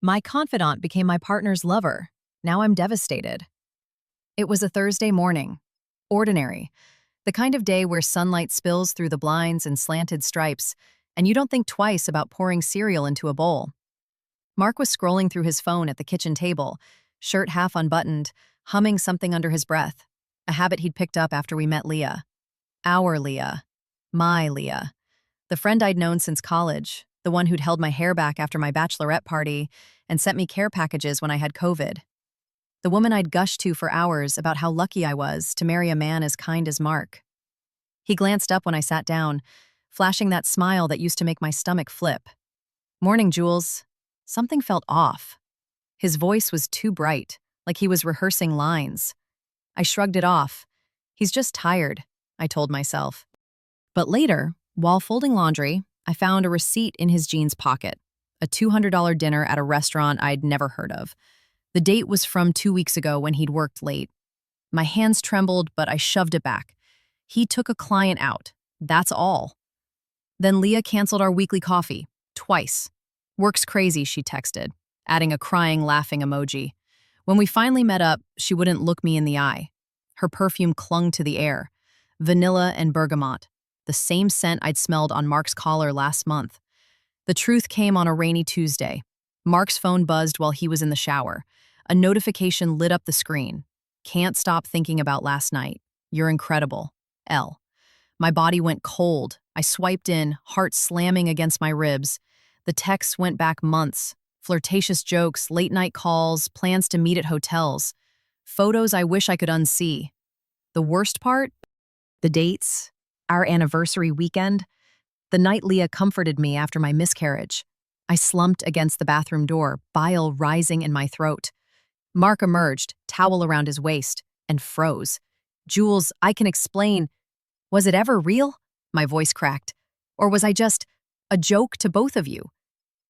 My confidant became my partner's lover. Now I'm devastated. It was a Thursday morning. Ordinary. The kind of day where sunlight spills through the blinds in slanted stripes, and you don't think twice about pouring cereal into a bowl. Mark was scrolling through his phone at the kitchen table, shirt half unbuttoned, humming something under his breath, a habit he'd picked up after we met Leah. Our Leah. My Leah. The friend I'd known since college, the one who'd held my hair back after my bachelorette party and sent me care packages when I had COVID. The woman I'd gushed to for hours about how lucky I was to marry a man as kind as Mark. He glanced up when I sat down, flashing that smile that used to make my stomach flip. "Morning, Jules." Something felt off. His voice was too bright, like he was rehearsing lines. I shrugged it off. He's just tired, I told myself. But later, while folding laundry, I found a receipt in his jeans pocket, a $200 dinner at a restaurant I'd never heard of. The date was from 2 weeks ago when he'd worked late. My hands trembled, but I shoved it back. He took a client out. That's all. Then Leah canceled our weekly coffee, twice. "Work's crazy," she texted, adding a crying, laughing emoji. When we finally met up, she wouldn't look me in the eye. Her perfume clung to the air. Vanilla and bergamot, the same scent I'd smelled on Mark's collar last month. The truth came on a rainy Tuesday. Mark's phone buzzed while he was in the shower. A notification lit up the screen. "Can't stop thinking about last night. You're incredible. L." My body went cold. I swiped in, heart slamming against my ribs. The texts went back months. Flirtatious jokes, late-night calls, plans to meet at hotels. Photos I wish I could unsee. The worst part? The dates. Our anniversary weekend. The night Leah comforted me after my miscarriage. I slumped against the bathroom door, bile rising in my throat. Mark emerged, towel around his waist, and froze. "Jules, I can explain. Was it ever real?" My voice cracked. "Or was I just a joke to both of you?"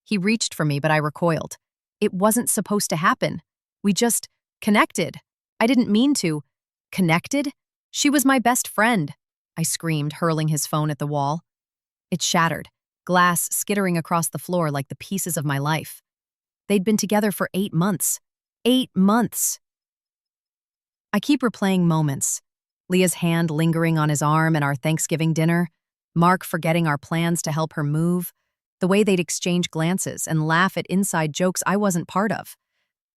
He reached for me, but I recoiled. "It wasn't supposed to happen. We just connected. I didn't mean to." "Connected? She was my best friend," I screamed, hurling his phone at the wall. It shattered, glass skittering across the floor like the pieces of my life. They'd been together for 8 months. 8 months! I keep replaying moments. Leah's hand lingering on his arm at our Thanksgiving dinner, Mark forgetting our plans to help her move, the way they'd exchange glances and laugh at inside jokes I wasn't part of.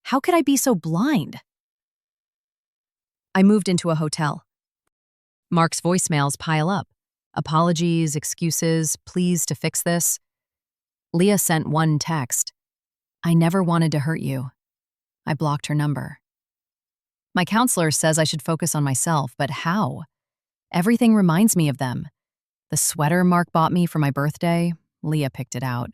How could I be so blind? I moved into a hotel. Mark's voicemails pile up. Apologies, excuses, pleas to fix this. Leah sent one text. "I never wanted to hurt you." I blocked her number. My counselor says I should focus on myself, but how? Everything reminds me of them. The sweater Mark bought me for my birthday, Leah picked it out.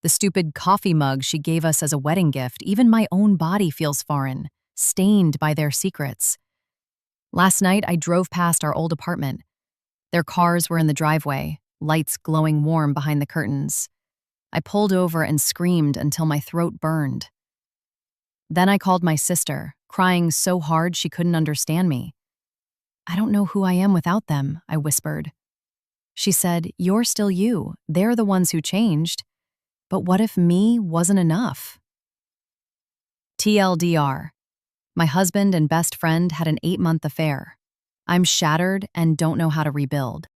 The stupid coffee mug she gave us as a wedding gift, even my own body feels foreign, stained by their secrets. Last night, I drove past our old apartment. Their cars were in the driveway, lights glowing warm behind the curtains. I pulled over and screamed until my throat burned. Then I called my sister, crying so hard she couldn't understand me. "I don't know who I am without them," I whispered. She said, "You're still you. They're the ones who changed. But what if me wasn't enough?" TLDR. My husband and best friend had an 8-month affair. I'm shattered and don't know how to rebuild.